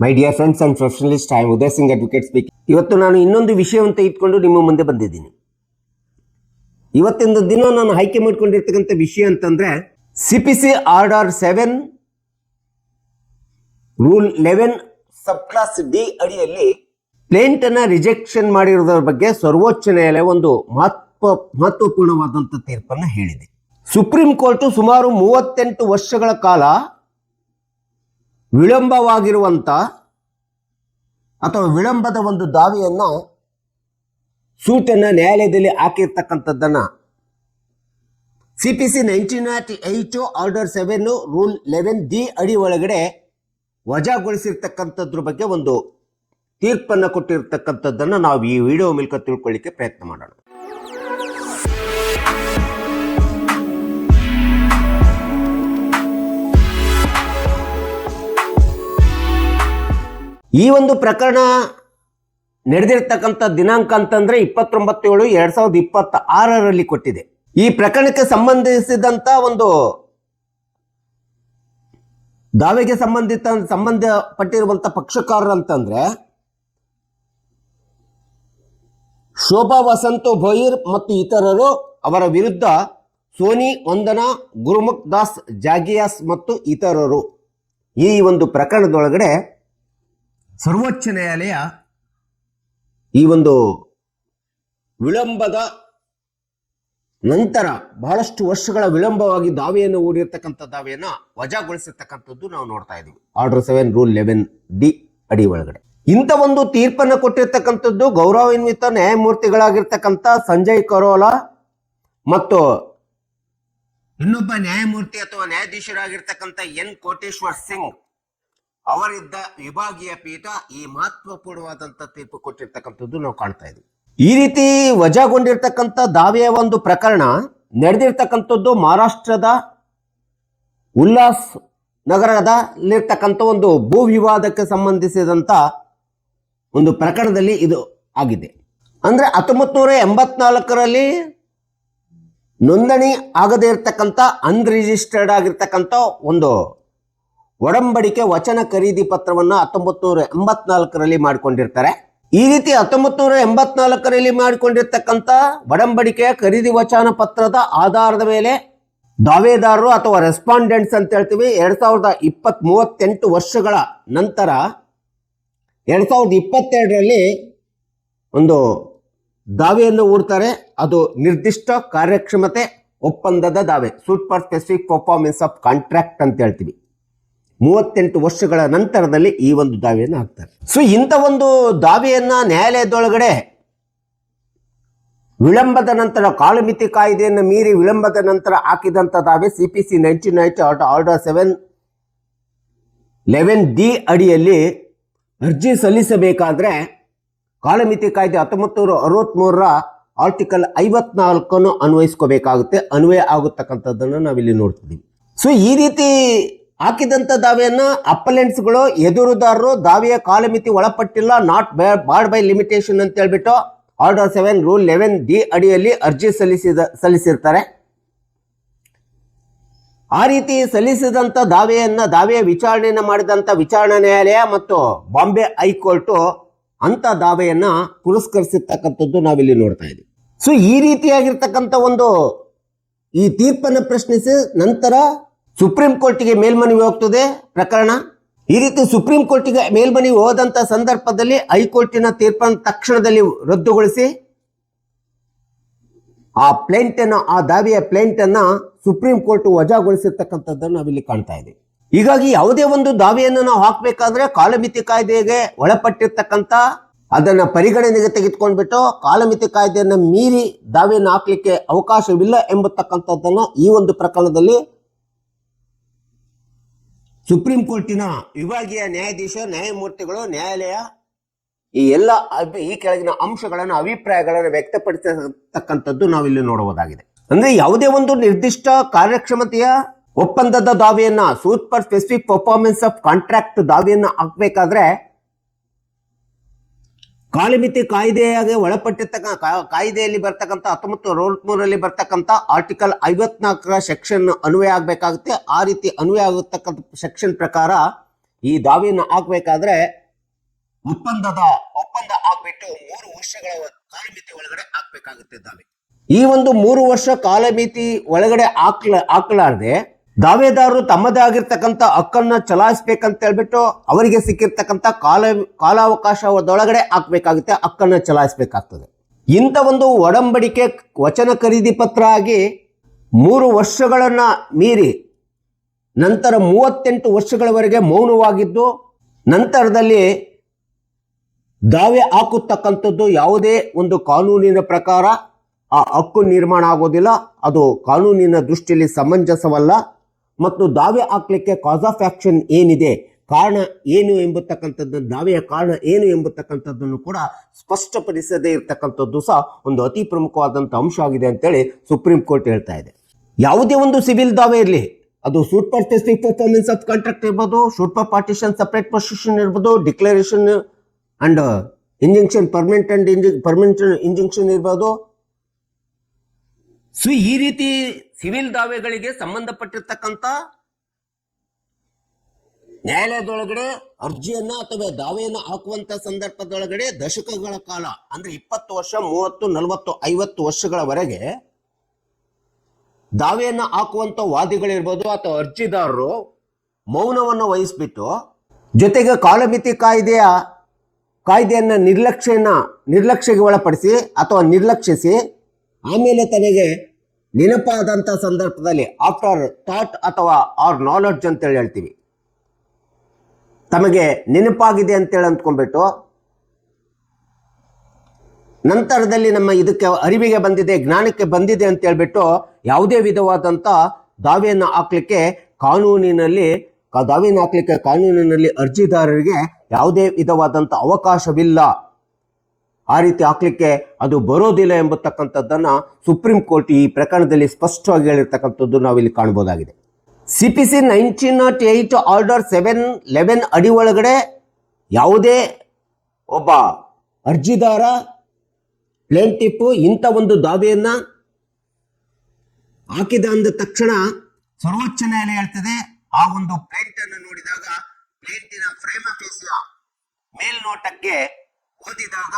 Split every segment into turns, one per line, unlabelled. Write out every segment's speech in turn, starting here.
My dear friends and professionalist, I am Uday Singh advocate speaking. ಇವತ್ತು ನಾನು ಇನ್ನೊಂದು ವಿಷಯವನ್ನು ಇಟ್ಕೊಂಡು ನಿಮ್ಮ ಮುಂದೆ ಬಂದಿದ್ದೀನಿ. ಇವತ್ತಿನ ದಿನ ನಾನು ಆಯ್ಕೆ ಮಾಡ್ಕೊಂಡಿರ್ತಕ್ಕಂಥ ವಿಷಯ ಅಂತಂದ್ರೆ CPC ಆರ್ಡರ್ 7 ರೂಲ್ 11 ಸಬ್ ಕ್ಲಾಸ್ ಡಿ ಅಡಿಯಲ್ಲಿ ಪ್ಲೇಂಟ್ ಅನ್ನ ರಿಜೆಕ್ಷನ್ ಮಾಡಿರೋದ್ರ ಬಗ್ಗೆ ಸರ್ವೋಚ್ಚ ನ್ಯಾಯಾಲಯ ಒಂದು ಮಹತ್ವಪೂರ್ಣವಾದಂಥ ತೀರ್ಪನ್ನು ಹೇಳಿದೆ. ಸುಪ್ರೀಂ ಕೋರ್ಟ್ ಸುಮಾರು 38 ವರ್ಷಗಳ ಕಾಲ ವಿಳಂಬವಾಗಿರುವಂತ ಅಥವಾ ವಿಳಂಬದ ಒಂದು ದಾವೆಯನ್ನ ಸೂಟನ್ನ ನ್ಯಾಯಾಲಯದಲ್ಲಿ ಹಾಕಿರ್ತಕ್ಕಂಥದ್ದನ್ನ CPC 1998 ಆರ್ಡರ್ 7 ರೂಲ್ 11 ಡಿ ಅಡಿ ಒಳಗಡೆ ವಜಾಗೊಳಿಸಿರ್ತಕ್ಕಂಥದ್ರ ಬಗ್ಗೆ ಒಂದು ತೀರ್ಪನ್ನು ಕೊಟ್ಟಿರ್ತಕ್ಕಂಥದ್ದನ್ನು ನಾವು ಈ ವಿಡಿಯೋ ಮೂಲಕ ತಿಳ್ಕೊಳ್ಳಿಕ್ಕೆ ಪ್ರಯತ್ನ ಮಾಡೋಣ. ಈ ಒಂದು ಪ್ರಕರಣ ನಡೆದಿರ್ತಕ್ಕಂಥ ದಿನಾಂಕ ಅಂತಂದ್ರೆ 29/7/2026 ಕೊಟ್ಟಿದೆ. ಈ ಪ್ರಕರಣಕ್ಕೆ ಸಂಬಂಧಿಸಿದಂತ ಒಂದು ದಾವೆಗೆ ಸಂಬಂಧಪಟ್ಟಿರುವಂತ ಪಕ್ಷಕಾರರು ಅಂತಂದ್ರೆ ಶೋಭಾ ವಸಂತ ಭೋಯಿರ್ ಮತ್ತು ಇತರರು. ಅವರ ವಿರುದ್ಧ ಸೋನಿ ವಂದನಾ, ಗುರುಮುಖ್ ದಾಸ್ ಜಾಗಿಯಾಸ್ ಮತ್ತು ಇತರರು. ಈ ಒಂದು ಪ್ರಕರಣದೊಳಗಡೆ ಸರ್ವೋಚ್ಚ ನ್ಯಾಯಾಲಯ ಈ ಒಂದು ವಿಳಂಬದ ನಂತರ ಬಹಳಷ್ಟು ವರ್ಷಗಳ ವಿಳಂಬವಾಗಿ ದಾವೆಯನ್ನು ಹೂಡಿರ್ತಕ್ಕಂಥ ದಾವೆಯನ್ನ ವಜಾಗೊಳಿಸಿರ್ತಕ್ಕಂಥದ್ದು ನಾವು ನೋಡ್ತಾ ಇದೀವಿ. ಆರ್ಡರ್ 7 ರೂಲ್ 11 ಡಿ ಅಡಿ ಒಳಗಡೆ ಇಂಥ ಒಂದು ತೀರ್ಪನ್ನು ಕೊಟ್ಟಿರ್ತಕ್ಕಂಥದ್ದು ಗೌರವಾನ್ವಿತ ನ್ಯಾಯಮೂರ್ತಿಗಳಾಗಿರ್ತಕ್ಕಂಥ ಸಂಜಯ್ ಕರೋಲಾ ಮತ್ತು ಇನ್ನೊಬ್ಬ ನ್ಯಾಯಮೂರ್ತಿ ಅಥವಾ ನ್ಯಾಯಾಧೀಶರಾಗಿರ್ತಕ್ಕಂಥ ಎನ್ ಕೋಟೇಶ್ವರ್ ಸಿಂಗ್ ಅವರಿದ್ದ ವಿಭಾಗೀಯ ಪೀಠ ಈ ಮಹತ್ವಪೂರ್ಣವಾದಂತ ತೀರ್ಪು ಕೊಟ್ಟಿರ್ತಕ್ಕಂಥದ್ದು ನಾವು ಕಾಣ್ತಾ ಇದ್ವಿ. ಈ ರೀತಿ ವಜಾಗೊಂಡಿರ್ತಕ್ಕಂಥ ದಾವೆಯ ಒಂದು ಪ್ರಕರಣ ನಡೆದಿರ್ತಕ್ಕಂಥದ್ದು ಮಹಾರಾಷ್ಟ್ರದ ಉಲ್ಲಾಸ್ ನಗರದಲ್ಲಿರ್ತಕ್ಕಂಥ ಒಂದು ಭೂ ವಿವಾದಕ್ಕೆ ಸಂಬಂಧಿಸಿದಂತ ಒಂದು ಪ್ರಕರಣದಲ್ಲಿ ಇದು ಆಗಿದೆ. ಅಂದ್ರೆ 1984ರಲ್ಲಿ ನೋಂದಣಿ ಆಗದೇ ಇರತಕ್ಕಂಥ ಅನ್ರಿಜಿಸ್ಟರ್ಡ್ ಆಗಿರ್ತಕ್ಕಂಥ ಒಂದು ಒಡಂಬಡಿಕೆ ವಚನ ಖರೀದಿ ಪತ್ರವನ್ನು 1984ರಲ್ಲಿ ಮಾಡಿಕೊಂಡಿರ್ತಾರೆ. ಈ ರೀತಿ 1984ರಲ್ಲಿ ಮಾಡಿಕೊಂಡಿರ್ತಕ್ಕಂಥ ಒಡಂಬಡಿಕೆಯ ಖರೀದಿ ವಚನ ಪತ್ರದ ಆಧಾರದ ಮೇಲೆ ದಾವೇದಾರರು ಅಥವಾ ರೆಸ್ಪಾಂಡೆಂಟ್ಸ್ ಅಂತ ಹೇಳ್ತೀವಿ 38 ವರ್ಷಗಳ ನಂತರ 2022ರಲ್ಲಿ ಒಂದು ದಾವೆಯನ್ನು ಹೂಡ್ತಾರೆ. ಅದು ನಿರ್ದಿಷ್ಟ ಕಾರ್ಯಕ್ಷಮತೆ ಒಪ್ಪಂದದ ದಾವೆ, suit for specific performance of contract ಅಂತ ಹೇಳ್ತೀವಿ. 38 ವರ್ಷಗಳ ನಂತರದಲ್ಲಿ ಈ ಒಂದು ದಾವೆಯನ್ನು ಹಾಕ್ತಾರೆ. ಸೊ ಇಂಥ ಒಂದು ದಾವೆಯನ್ನ ನ್ಯಾಯಾಲಯದೊಳಗಡೆ ವಿಳಂಬದ ನಂತರ ಕಾಲಮಿತಿ ಕಾಯ್ದೆಯನ್ನು ಮೀರಿ ವಿಳಂಬದ ನಂತರ ಹಾಕಿದಂತ ದಾವೆ CPC 1998 ಆರ್ಡರ್ 7 11 ಡಿ ಅಡಿಯಲ್ಲಿ ಅರ್ಜಿ ಸಲ್ಲಿಸಬೇಕಾದ್ರೆ ಕಾಲಮಿತಿ ಕಾಯ್ದೆ 1963ರ ಆರ್ಟಿಕಲ್ 54 ಅನ್ವಯಿಸ್ಕೋಬೇಕಾಗುತ್ತೆ. ಅನ್ವಯ ಆಗತಕ್ಕಂಥದ್ದನ್ನು ನಾವಿಲ್ಲಿ ನೋಡ್ತಿದ್ದೀವಿ. ಸೊ ಈ ರೀತಿ ಹಾಕಿದಂತ ದಾವೆಯನ್ನ ಅಪ್ಪಲೆಂಟ್ಸ್ಗಳು ಎದುರುದಾರರು ದಾವೆಯ ಕಾಲಮಿತಿ ಒಳಪಟ್ಟಿಲ್ಲ, ನಾಟ್ ಬಾರ್ಡ್ ಬೈ ಲಿಮಿಟೇಷನ್ ಅಂತ ಹೇಳ್ಬಿಟ್ಟು ಆರ್ಡರ್ 7 ರೂಲ್ 11 ಡಿ ಅಡಿಯಲ್ಲಿ ಅರ್ಜಿ ಸಲ್ಲಿಸಿರ್ತಾರೆ. ಆ ರೀತಿ ಸಲ್ಲಿಸಿದಂತ ದಾವೆಯ ವಿಚಾರಣೆಯನ್ನ ಮಾಡಿದಂತ ವಿಚಾರಣಾ ನ್ಯಾಯಾಲಯ ಮತ್ತು ಬಾಂಬೆ ಹೈಕೋರ್ಟ್ ಅಂತ ದಾವೆಯನ್ನ ಪುರಸ್ಕರಿಸಿರ್ತಕ್ಕಂಥದ್ದು ನಾವಿಲ್ಲಿ ನೋಡ್ತಾ ಇದ್ದೀವಿ. ಸೊ ಈ ರೀತಿಯಾಗಿರ್ತಕ್ಕಂಥ ಒಂದು ಈ ತೀರ್ಪನ್ನು ಪ್ರಶ್ನಿಸಿ ನಂತರ ಸುಪ್ರೀಂ ಕೋರ್ಟಿಗೆ ಮೇಲ್ಮನವಿ ಹೋಗ್ತದೆ ಪ್ರಕರಣ. ಈ ರೀತಿ ಸುಪ್ರೀಂ ಕೋರ್ಟಿಗೆ ಮೇಲ್ಮನವಿ ಹೋದಂತ ಸಂದರ್ಭದಲ್ಲಿ ಹೈಕೋರ್ಟಿನ ತೀರ್ಪನ್ನು ತಕ್ಷಣದಲ್ಲಿ ರದ್ದುಗೊಳಿಸಿ ಆ ದಾವೆಯ ಪ್ಲೇಂಟ್ ಅನ್ನ ಸುಪ್ರೀಂ ಕೋರ್ಟ್ ವಜಾಗೊಳಿಸಿರ್ತಕ್ಕಂಥದ್ದನ್ನು ನಾವಿಲ್ಲಿ ಕಾಣ್ತಾ ಇದ್ದೀವಿ. ಹೀಗಾಗಿ ಯಾವುದೇ ಒಂದು ದಾವೆಯನ್ನು ನಾವು ಹಾಕ್ಬೇಕಾದ್ರೆ ಕಾಲಮಿತಿ ಕಾಯ್ದೆಗೆ ಒಳಪಟ್ಟಿರ್ತಕ್ಕಂಥ ಅದನ್ನ ಪರಿಗಣನೆಗೆ ತೆಗೆದುಕೊಂಡ್ಬಿಟ್ಟು ಕಾಲಮಿತಿ ಕಾಯ್ದೆಯನ್ನ ಮೀರಿ ದಾವೆಯನ್ನು ಹಾಕ್ಲಿಕ್ಕೆ ಅವಕಾಶವಿಲ್ಲ ಎಂಬತಕ್ಕಂಥದ್ದನ್ನ ಈ ಒಂದು ಪ್ರಕರಣದಲ್ಲಿ ಸುಪ್ರೀಂ ಕೋರ್ಟಿನ ವಿಭಾಗೀಯ ನ್ಯಾಯಮೂರ್ತಿಗಳು ನ್ಯಾಯಾಲಯ ಈ ಕೆಳಗಿನ ಅಂಶಗಳನ್ನು ಅಭಿಪ್ರಾಯಗಳನ್ನು ವ್ಯಕ್ತಪಡಿಸತಕ್ಕಂಥದ್ದು ನಾವಿಲ್ಲಿ ನೋಡಬಹುದಾಗಿದೆ. ಅಂದ್ರೆ ಯಾವುದೇ ಒಂದು ನಿರ್ದಿಷ್ಟ ಕಾರ್ಯಕ್ಷಮತೆಯ ಒಪ್ಪಂದದ ದಾವೆಯನ್ನ suit for specific performance of contract ದಾವೆಯನ್ನ ಹಾಕ್ಬೇಕಾದ್ರೆ ಕಾಲಮಿತಿ ಕಾಯ್ದೆಯಾಗಿ ಕಾಯ್ದೆಯಲ್ಲಿ ಬರ್ತಕ್ಕಂಥ 1963ರಲ್ಲಿ ಬರ್ತಕ್ಕಂಥ ಆರ್ಟಿಕಲ್ 54ರ ಸೆಕ್ಷನ್ ಅನ್ವಯ ಆಗಬೇಕಾಗುತ್ತೆ. ಆ ರೀತಿ ಅನ್ವಯ ಆಗತಕ್ಕಂಥ ಸೆಕ್ಷನ್ ಪ್ರಕಾರ ಈ ದಾವೆಯನ್ನು ಹಾಕ್ಬೇಕಾದ್ರೆ ಒಪ್ಪಂದ ಹಾಕ್ಬಿಟ್ಟು 3 ವರ್ಷಗಳ ಕಾಲಮಿತಿ ಒಳಗಡೆ ಹಾಕ್ಬೇಕಾಗುತ್ತೆ ದಾವೆ. ಈ ಒಂದು 3 ವರ್ಷ ಕಾಲಮಿತಿ ಒಳಗಡೆ ಹಾಕ್ಲಾರ್ದೆ ದಾವೆದಾರರು ತಮ್ಮದೇ ಆಗಿರ್ತಕ್ಕಂಥ ಹಕ್ಕನ್ನ ಚಲಾಯಿಸ್ಬೇಕಂತ ಹೇಳ್ಬಿಟ್ಟು ಅವರಿಗೆ ಸಿಕ್ಕಿರ್ತಕ್ಕಂಥ ಕಾಲಾವಕಾಶದೊಳಗಡೆ ಹಾಕ್ಬೇಕಾಗುತ್ತೆ, ಹಕ್ಕನ್ನ ಚಲಾಯಿಸ್ಬೇಕಾಗ್ತದೆ. ಇಂಥ ಒಂದು ಒಡಂಬಡಿಕೆ ವಚನ ಖರೀದಿ ಪತ್ರ ಆಗಿ 3 ವರ್ಷಗಳನ್ನ ಮೀರಿ ನಂತರ 38 ವರ್ಷಗಳವರೆಗೆ ಮೌನವಾಗಿದ್ದು ನಂತರದಲ್ಲಿ ದಾವೆ ಹಾಕುತ್ತಕ್ಕಂಥದ್ದು ಯಾವುದೇ ಒಂದು ಕಾನೂನಿನ ಪ್ರಕಾರ ಆ ಹಕ್ಕು ನಿರ್ಮಾಣ ಆಗೋದಿಲ್ಲ, ಅದು ಕಾನೂನಿನ ದೃಷ್ಟಿಯಲ್ಲಿ ಸಮಂಜಸವಲ್ಲ. ಮತ್ತು ದಾವೆ ಹಾಕ್ಲಿಕ್ಕೆ ಕಾಸ್ ಆಫ್ ಆಕ್ಷನ್ ಏನಿದೆ, ಕಾರಣ ಏನು ಎಂಬತಕ್ಕಂಥದ್ದು, ದಾವೆಯ ಕಾರಣ ಏನು ಎಂಬತಕ್ಕಂಥದ್ದನ್ನು ಕೂಡ ಸ್ಪಷ್ಟಪಡಿಸದೇ ಇರತಕ್ಕಂಥದ್ದು ಸಹ ಒಂದು ಅತಿ ಪ್ರಮುಖವಾದಂಥ ಅಂಶ ಆಗಿದೆ ಅಂತೇಳಿ ಸುಪ್ರೀಂ ಕೋರ್ಟ್ ಹೇಳ್ತಾ ಇದೆ. ಯಾವುದೇ ಒಂದು ಸಿವಿಲ್ ದಾವೆ ಇರಲಿ, ಅದು suit for specific performance of contract ಇರ್ಬೋದು, suit for partition separate possession ಇರ್ಬೋದು, declaration and injunction permanent injunction ಇರ್ಬೋದು. ಸೊ ಈ ರೀತಿ ಸಿವಿಲ್ ದಾವೆಗಳಿಗೆ ಸಂಬಂಧಪಟ್ಟಿರ್ತಕ್ಕಂಥ ನ್ಯಾಯಾಲಯದೊಳಗಡೆ ಅರ್ಜಿಯನ್ನ ಅಥವಾ ದಾವೆಯನ್ನು ಹಾಕುವಂತ ಸಂದರ್ಭದೊಳಗಡೆ ದಶಕಗಳ ಕಾಲ ಅಂದ್ರೆ 20 ವರ್ಷ 30 40 50 ವರ್ಷಗಳವರೆಗೆ ದಾವೆಯನ್ನು ಹಾಕುವಂತ ವಾದಿಗಳಿರ್ಬೋದು ಅಥವಾ ಅರ್ಜಿದಾರರು ಮೌನವನ್ನು ವಹಿಸ್ಬಿಟ್ಟು ಜೊತೆಗೆ ಕಾಲಮಿತಿ ಕಾಯ್ದೆಯನ್ನ ನಿರ್ಲಕ್ಷ್ಯಕ್ಕೆ ಒಳಪಡಿಸಿ ಅಥವಾ ನಿರ್ಲಕ್ಷಿಸಿ ಆಮೇಲೆ ತನಗೆ ನೆನಪಾದಂಥ ಸಂದರ್ಭದಲ್ಲಿ ಆಫ್ಟರ್ ಥಾಟ್ ಅಥವಾ ಆರ್ ನಾಲೆಡ್ಜ್ ಅಂತೇಳಿ ಹೇಳ್ತೀವಿ, ತಮಗೆ ನೆನಪಾಗಿದೆ ಅಂತೇಳಿ ಅಂದ್ಕೊಂಡ್ಬಿಟ್ಟು ನಂತರದಲ್ಲಿ ನಮ್ಮ ಇದಕ್ಕೆ ಅರಿವಿಗೆ ಬಂದಿದೆ, ಜ್ಞಾನಕ್ಕೆ ಬಂದಿದೆ ಅಂತ ಹೇಳ್ಬಿಟ್ಟು ಯಾವುದೇ ವಿಧವಾದಂಥ ದಾವೆಯನ್ನು ಹಾಕ್ಲಿಕ್ಕೆ ಕಾನೂನಿನಲ್ಲಿ ಅರ್ಜಿದಾರರಿಗೆ ಯಾವುದೇ ವಿಧವಾದಂಥ ಅವಕಾಶವಿಲ್ಲ. ಆ ರೀತಿ ಹಾಕ್ಲಿಕ್ಕೆ ಅದು ಬರೋದಿಲ್ಲ ಎಂಬತಕ್ಕಂಥದ್ದನ್ನ ಸುಪ್ರೀಂ ಕೋರ್ಟ್ ಈ ಪ್ರಕರಣದಲ್ಲಿ ಸ್ಪಷ್ಟವಾಗಿ ಹೇಳಿರ್ತಕ್ಕಂಥದ್ದು ನಾವಿಲ್ಲಿ ಕಾಣಬಹುದಾಗಿದೆ. CPC 1908 ಆರ್ಡರ್ 711 ಅಡಿ ಒಳಗಡೆ ಯಾವುದೇ ಒಬ್ಬ ಅರ್ಜಿದಾರ ಪ್ಲೇಂಟಿಫ್ ಇಂಥ ಒಂದು ದಾವೆಯನ್ನ ಹಾಕಿದ ಅಂದ ತಕ್ಷಣ ಸರ್ವೋಚ್ಚ ನ್ಯಾಯಾಲಯ ಹೇಳ್ತದೆ, ಆ ಒಂದು ಪ್ಲೇಂಟ್ ಅನ್ನು ನೋಡಿದಾಗ ಪ್ಲೇಂಟಿನ ಫ್ರೇಮ್ ಫೇಸಿಯ ಮೇಲ್ನೋಟಕ್ಕೆ ಓದಿದಾಗ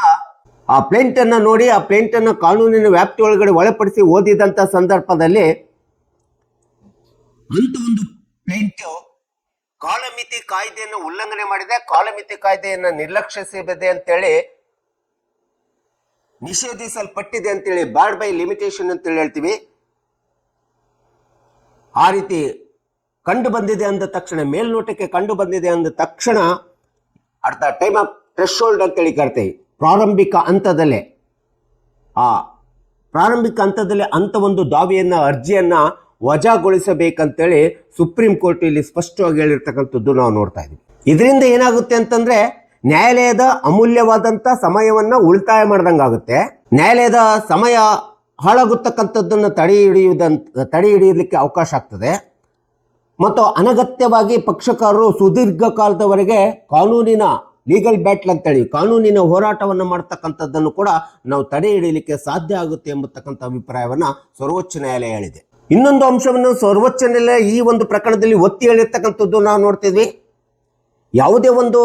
ಆ ಪ್ಲೇಂಟ್ ಅನ್ನ ನೋಡಿ ಆ ಪ್ಲೇಂಟ್ ಅನ್ನು ಕಾನೂನಿನ ವ್ಯಾಪ್ತಿ ಒಳಗಡೆ ಒಳಪಡಿಸಿ ಓದಿದಂತ ಸಂದರ್ಭದಲ್ಲಿ ಅಂತ ಒಂದು ಪ್ಲೇಂಟ್ ಕಾಲಮಿತಿ ಕಾಯ್ದೆಯನ್ನು ಉಲ್ಲಂಘನೆ ಮಾಡಿದೆ, ಕಾಲಮಿತಿ ಕಾಯ್ದೆಯನ್ನು ನಿರ್ಲಕ್ಷಿಸಿದೆ ಅಂತೇಳಿ ನಿಷೇಧಿಸಲ್ಪಟ್ಟಿದೆ ಅಂತೇಳಿ ಬಾರ್ಡ್ ಬೈ ಲಿಮಿಟೇಷನ್ ಅಂತೇಳಿ ಹೇಳ್ತೀವಿ. ಆ ರೀತಿ ಕಂಡು ಬಂದಿದೆ ಅಂದ ತಕ್ಷಣ, ಮೇಲ್ನೋಟಕ್ಕೆ ಕಂಡು ಬಂದಿದೆ ಅಂದ ತಕ್ಷಣ at the time of threshold ಅಂತೇಳಿ ಕರಿತೀವಿ, ಪ್ರಾರಂಭಿಕ ಹಂತದಲ್ಲೇ ಅಂತ ಒಂದು ದಾವೆಯನ್ನ ಅರ್ಜಿಯನ್ನ ವಜಾಗೊಳಿಸಬೇಕಂತೇಳಿ ಸುಪ್ರೀಂ ಕೋರ್ಟ್ ಇಲ್ಲಿ ಸ್ಪಷ್ಟವಾಗಿ ಹೇಳಿರ್ತಕ್ಕಂಥದ್ದು ನಾವು ನೋಡ್ತಾ ಇದ್ದೀವಿ. ಇದರಿಂದ ಏನಾಗುತ್ತೆ ಅಂತಂದ್ರೆ ನ್ಯಾಯಾಲಯದ ಅಮೂಲ್ಯವಾದಂತ ಸಮಯವನ್ನ ಉಳಿತಾಯ ಮಾಡ್ದಂಗಾಗುತ್ತೆ, ನ್ಯಾಯಾಲಯದ ಸಮಯ ಹಾಳಾಗುತ್ತಕ್ಕಂಥದ್ದನ್ನು ತಡೆ ಹಿಡಿಯಲಿಕ್ಕೆ ಅವಕಾಶ ಆಗ್ತದೆ. ಮತ್ತು ಅನಗತ್ಯವಾಗಿ ಪಕ್ಷಕಾರರು ಸುದೀರ್ಘ ಕಾಲದವರೆಗೆ ಕಾನೂನಿನ ಲೀಗಲ್ ಬ್ಯಾಟ್ಲ್ ಅಂತೇಳಿ ಕಾನೂನಿನ ಹೋರಾಟವನ್ನು ಮಾಡ್ತಕ್ಕಂಥದ್ದನ್ನು ಕೂಡ ನಾವು ತಡೆ ಹಿಡಿಯಲಿಕ್ಕೆ ಸಾಧ್ಯ ಆಗುತ್ತೆ ಎಂಬತಕ್ಕಂಥ ಅಭಿಪ್ರಾಯವನ್ನ ಸರ್ವೋಚ್ಚ ನ್ಯಾಯಾಲಯ ಹೇಳಿದೆ. ಇನ್ನೊಂದು ಅಂಶವನ್ನು ಸರ್ವೋಚ್ಚ ನ್ಯಾಯಾಲಯ ಈ ಒಂದು ಪ್ರಕರಣದಲ್ಲಿ ಒತ್ತಿ ಹೇಳಿರ್ತಕ್ಕಂಥದ್ದು ನಾವು ನೋಡ್ತಿದ್ವಿ. ಯಾವುದೇ ಒಂದು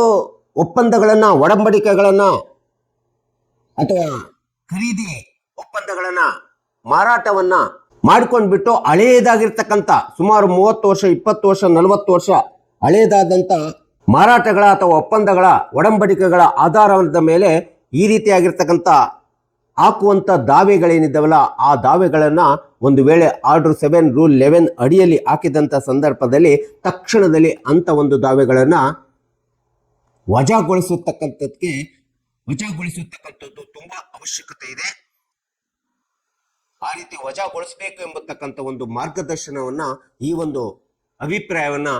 ಒಪ್ಪಂದಗಳನ್ನ, ಒಡಂಬಡಿಕೆಗಳನ್ನ ಅಥವಾ ಖರೀದಿ ಒಪ್ಪಂದಗಳನ್ನ ಮಾರಾಟವನ್ನ ಮಾಡ್ಕೊಂಡ್ಬಿಟ್ಟು ಹಳೆಯದಾಗಿರ್ತಕ್ಕಂಥ ಸುಮಾರು 30 ವರ್ಷ 20 ವರ್ಷ 40 ವರ್ಷ ಹಳೆಯದಾದಂಥ ಮಾರಾಟಗಳ ಅಥವಾ ಒಪ್ಪಂದಗಳ ಒಡಂಬಡಿಕೆಗಳ ಆಧಾರದ ಮೇಲೆ ಈ ರೀತಿಯಾಗಿರ್ತಕ್ಕಂಥ ಹಾಕುವಂಥ ದಾವೆಗಳೇನಿದ್ದಾವಲ್ಲ ಆ ದಾವೆಗಳನ್ನ ಒಂದು ವೇಳೆ ಆರ್ಡರ್ 7 ರೂಲ್ 11 ಅಡಿಯಲ್ಲಿ ಹಾಕಿದಂಥ ಸಂದರ್ಭದಲ್ಲಿ ತಕ್ಷಣದಲ್ಲಿ ಅಂಥ ಒಂದು ದಾವೆಗಳನ್ನ ವಜಾಗೊಳಿಸತಕ್ಕಂಥದ್ದು ತುಂಬಾ ಅವಶ್ಯಕತೆ ಇದೆ. ಆ ರೀತಿ ವಜಾಗೊಳಿಸಬೇಕು ಎಂಬತಕ್ಕಂಥ ಒಂದು ಮಾರ್ಗದರ್ಶನವನ್ನ, ಈ ಒಂದು ಅಭಿಪ್ರಾಯವನ್ನ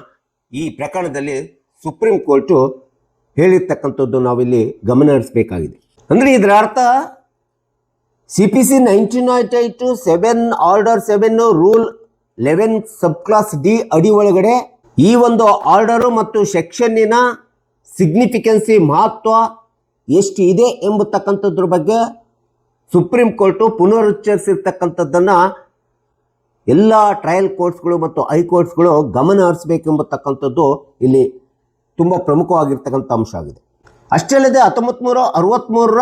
ಈ ಪ್ರಕರಣದಲ್ಲಿ ಸುಪ್ರೀಂ ಕೋರ್ಟ್ ಹೇಳಿರ್ತಕ್ಕಂಥದ್ದು ನಾವಿಲ್ಲಿ ಗಮನ ಹರಿಸಬೇಕಾಗಿದೆ. ಅಂದ್ರೆ ಇದರ ಅರ್ಥ CPC 1908 7 ಆರ್ಡರ್ 7 ರೂಲ್ 11 ಸಬ್ ಕ್ಲಾಸ್ ಡಿ ಅಡಿ ಒಳಗಡೆ ಈ ಒಂದು ಆರ್ಡರು ಮತ್ತು ಸೆಕ್ಷನ್ನಿನ ಸಿಗ್ನಿಫಿಕೆನ್ಸಿ ಮಹತ್ವ ಎಷ್ಟು ಇದೆ ಎಂಬತಕ್ಕಂಥದ್ರ ಬಗ್ಗೆ ಸುಪ್ರೀಂ ಕೋರ್ಟು ಪುನರುಚ್ಚರಿಸಿರ್ತಕ್ಕಂಥದ್ದನ್ನ ಎಲ್ಲ ಟ್ರಯಲ್ ಕೋರ್ಟ್ಸ್ಗಳು ಮತ್ತು ಹೈಕೋರ್ಟ್ಸ್ಗಳು ಗಮನ ಹರಿಸಬೇಕೆಂಬತಕ್ಕಂಥದ್ದು ಇಲ್ಲಿ ತುಂಬ ಪ್ರಮುಖವಾಗಿರ್ತಕ್ಕಂಥ ಅಂಶ ಆಗಿದೆ. ಅಷ್ಟೇ ಅಲ್ಲದೆ 1963ರ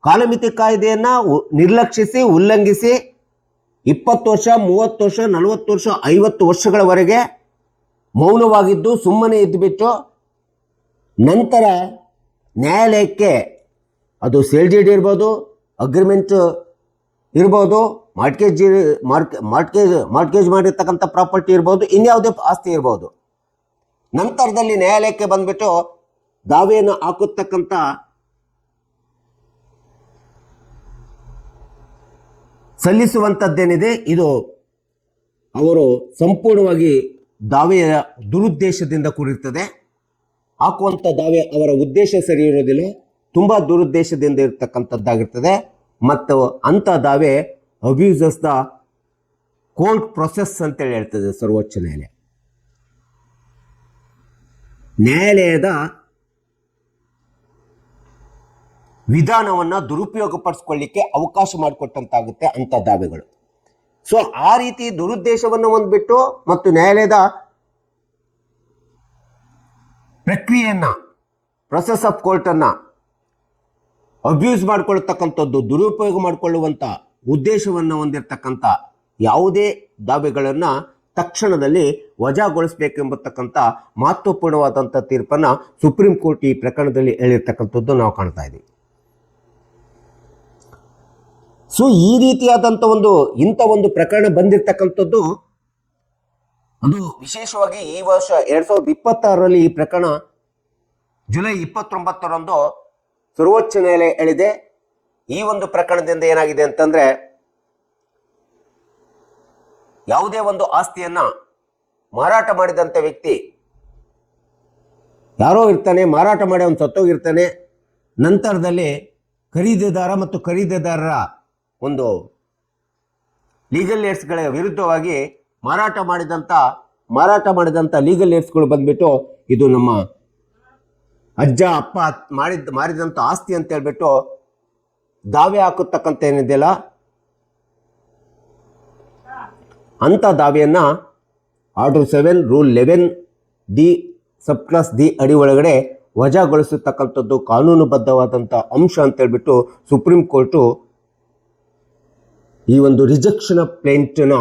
ಕಾಲಮಿತಿ ಕಾಯ್ದೆಯನ್ನು ನಿರ್ಲಕ್ಷಿಸಿ ಉಲ್ಲಂಘಿಸಿ 20 ವರ್ಷ 30 ವರ್ಷ 40 ವರ್ಷ 50 ವರ್ಷಗಳವರೆಗೆ ಮೌನವಾಗಿದ್ದು ಸುಮ್ಮನೆ ಇದ್ದುಬಿಟ್ಟು ನಂತರ ನ್ಯಾಯಾಲಯಕ್ಕೆ ಅದು ಸೇಲ್ ಡೀಡ್ ಇರ್ಬೋದು, ಅಗ್ರಿಮೆಂಟ್ ಇರ್ಬೋದು, ಮಾರ್ಟ್ಗೇಜ್ ಮಾಡಿರ್ತಕ್ಕಂಥ ಪ್ರಾಪರ್ಟಿ ಇರ್ಬೋದು, ಇನ್ಯಾವುದೇ ಆಸ್ತಿ ಇರ್ಬೋದು, ನಂತರದಲ್ಲಿ ನ್ಯಾಯಾಲಯಕ್ಕೆ ಬಂದ್ಬಿಟ್ಟು ದಾವೆಯನ್ನು ಹಾಕುತ್ತಕ್ಕಂಥ ಸಲ್ಲಿಸುವಂಥದ್ದೇನಿದೆ ಇದು ಅವರು ಸಂಪೂರ್ಣವಾಗಿ ದಾವೆಯ ದುರುದ್ದೇಶದಿಂದ ಕೂಡಿರ್ತದೆ. ಹಾಕುವಂಥ ದಾವೆ ಅವರ ಉದ್ದೇಶ ಸರಿ ಇರೋದಿಲ್ಲ, ತುಂಬ ದುರುದ್ದೇಶದಿಂದ ಇರತಕ್ಕಂಥದ್ದಾಗಿರ್ತದೆ. ಮತ್ತು ಅಂಥ ದಾವೆ ಅಬ್ಯೂಸಸ್ ದ ಕೋರ್ಟ್ ಪ್ರೊಸೆಸ್ ಅಂತೇಳಿ ಹೇಳ್ತದೆ ಸರ್ವೋಚ್ಚ ನ್ಯಾಯಾಲಯ. ನ್ಯಾಯಾಲಯದ ವಿಧಾನವನ್ನು ದುರುಪಯೋಗಪಡಿಸ್ಕೊಳ್ಳಿಕ್ಕೆ ಅವಕಾಶ ಮಾಡಿಕೊಟ್ಟಂತಾಗುತ್ತೆ ಅಂಥ ದಾವೆಗಳು. ಸೊ ಆ ರೀತಿ ದುರುದ್ದೇಶವನ್ನು ಹೊಂದ್ಬಿಟ್ಟು ಮತ್ತು ನ್ಯಾಯಾಲಯದ ಪ್ರಕ್ರಿಯೆಯನ್ನು, ಪ್ರೊಸೆಸ್ ಆಫ್ ಕೋರ್ಟನ್ನು ಅಬ್ಯೂಸ್ ಮಾಡಿಕೊಳ್ಳತಕ್ಕಂಥದ್ದು, ದುರುಪಯೋಗ ಮಾಡಿಕೊಳ್ಳುವಂಥ ಉದ್ದೇಶವನ್ನು ಹೊಂದಿರತಕ್ಕಂಥ ಯಾವುದೇ ದಾವೆಗಳನ್ನು ತಕ್ಷಣದಲ್ಲಿ ವಜಾಗೊಳಿಸಬೇಕೆಂಬತಕ್ಕಂಥ ಮಹತ್ವಪೂರ್ಣವಾದಂಥ ತೀರ್ಪನ್ನು ಸುಪ್ರೀಂ ಕೋರ್ಟ್ ಈ ಪ್ರಕರಣದಲ್ಲಿ ಹೇಳಿರ್ತಕ್ಕಂಥದ್ದು ನಾವು ಕಾಣ್ತಾ ಇದ್ದೀವಿ. ಸೊ ಈ ರೀತಿಯಾದಂಥ ಇಂಥ ಒಂದು ಪ್ರಕರಣ ಬಂದಿರತಕ್ಕಂಥದ್ದು ಅದು ವಿಶೇಷವಾಗಿ ಈ ವರ್ಷ 2026ರಲ್ಲಿ ಈ ಪ್ರಕರಣ ಜುಲೈ 29ರಂದು ಸರ್ವೋಚ್ಚ ನ್ಯಾಯಾಲಯ ಹೇಳಿದೆ. ಈ ಒಂದು ಪ್ರಕರಣದಿಂದ ಏನಾಗಿದೆ ಅಂತಂದ್ರೆ, ಯಾವುದೇ ಒಂದು ಆಸ್ತಿಯನ್ನ ಮಾರಾಟ ಮಾಡಿದಂಥ ವ್ಯಕ್ತಿ ಯಾರೋ ಇರ್ತಾನೆ, ಮಾರಾಟ ಮಾಡಿ ಅವನು ಸತ್ತೋಗಿರ್ತಾನೆ. ನಂತರದಲ್ಲಿ ಖರೀದಿದಾರ ಮತ್ತು ಖರೀದಿದಾರರ ಒಂದು ಲೀಗಲ್ ಏಡ್ಸ್ಗಳ ವಿರುದ್ಧವಾಗಿ ಮಾರಾಟ ಮಾಡಿದಂಥ ಲೀಗಲ್ ಏಡ್ಸ್ಗಳು ಬಂದ್ಬಿಟ್ಟು ಇದು ನಮ್ಮ ಅಜ್ಜ ಅಪ್ಪ ಮಾರಿದಂಥ ಆಸ್ತಿ ಅಂತ ಹೇಳ್ಬಿಟ್ಟು ದಾವೆ ಹಾಕತಕ್ಕಂಥ ಏನಿದೆಯಲ್ಲ ಅಂಥ ದಾವೆಯನ್ನು ಆರ್ಡರ್ 7 ರೂಲ್ 11D ಸಬ್ ಕ್ಲಾಸ್ ಡಿ ಅಡಿ ಒಳಗಡೆ ವಜಾಗೊಳಿಸತಕ್ಕಂಥದ್ದು ಕಾನೂನುಬದ್ಧವಾದಂಥ ಅಂಶ ಅಂತ ಹೇಳ್ಬಿಟ್ಟು ಸುಪ್ರೀಂ ಕೋರ್ಟು ಈ ಒಂದು ರಿಜೆಕ್ಷನ್ ಆಫ್ ಪ್ಲೇಂಟ್ನ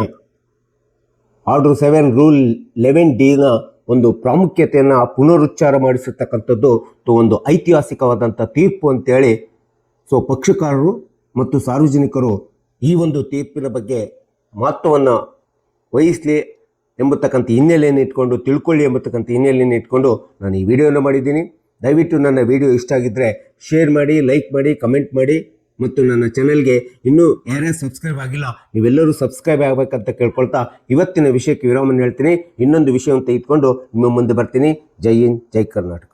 ಆರ್ಡರ್ 7 ರೂಲ್ 11Dನ ಒಂದು ಪ್ರಾಮುಖ್ಯತೆಯನ್ನು ಪುನರುಚ್ಚಾರ ಮಾಡಿಸಿರ್ತಕ್ಕಂಥದ್ದು ಒಂದು ಐತಿಹಾಸಿಕವಾದಂಥ ತೀರ್ಪು ಅಂತೇಳಿ. ಸೊ ಪಕ್ಷಕಾರರು ಮತ್ತು ಸಾರ್ವಜನಿಕರು ಈ ಒಂದು ತೀರ್ಪಿನ ಬಗ್ಗೆ ಮಹತ್ವವನ್ನು ವಹಿಸಲಿ ಎಂಬತಕ್ಕಂಥ ಹಿನ್ನೆಲೆಯನ್ನು ಇಟ್ಕೊಂಡು, ತಿಳ್ಕೊಳ್ಳಿ ಎಂಬತಕ್ಕಂಥ ಹಿನ್ನೆಲೆಯನ್ನು ಇಟ್ಕೊಂಡು ನಾನು ಈ ವಿಡಿಯೋನ ಮಾಡಿದ್ದೀನಿ. ದಯವಿಟ್ಟು ನನ್ನ ವಿಡಿಯೋ ಇಷ್ಟ ಆಗಿದ್ದರೆ ಶೇರ್ ಮಾಡಿ, ಲೈಕ್ ಮಾಡಿ, ಕಮೆಂಟ್ ಮಾಡಿ ಮತ್ತು ನನ್ನ ಚಾನೆಲ್ಗೆ ಇನ್ನೂ ಯಾರ್ಯಾರು ಸಬ್ಸ್ಕ್ರೈಬ್ ಆಗಿಲ್ಲ ನೀವೆಲ್ಲರೂ ಸಬ್ಸ್ಕ್ರೈಬ್ ಆಗಬೇಕಂತ ಕೇಳ್ಕೊಳ್ತಾ ಇವತ್ತಿನ ವಿಷಯಕ್ಕೆ ವಿರಾಮವನ್ನು ಹೇಳ್ತೀನಿ. ಇನ್ನೊಂದು ವಿಷಯವನ್ನು ತೆಗೆದುಕೊಂಡು ನಿಮ್ಮ ಮುಂದೆ ಬರ್ತೀನಿ. ಜೈ ಹಿಂದ್, ಜೈ ಕರ್ನಾಟಕ.